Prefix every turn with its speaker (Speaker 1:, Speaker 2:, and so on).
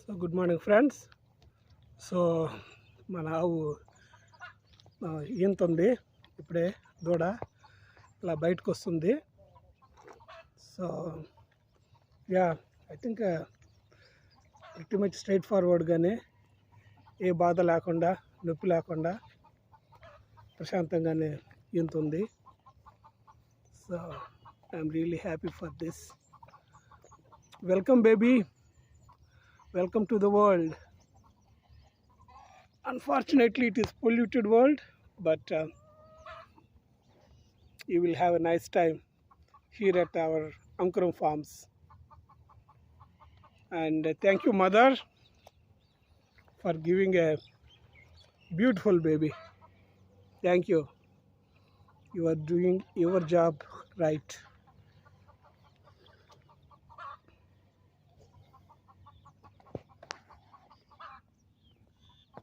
Speaker 1: So good morning friends. So మన ఆవు ఈంతుంది, ఇప్పుడే దూడ ఇలా బయటకు వస్తుంది. So yeah I think pretty much straight ఫార్వర్డ్గానే ఏ బాధ లేకుండా నొప్పి లేకుండా ప్రశాంతంగానే ఈంతుంది. So I'm really happy for this. Welcome baby, welcome to the world. Unfortunately it is polluted world, but you will have a nice time here at our Ankuram farms. And thank you mother for giving a beautiful baby. Thank you. You are doing your job right.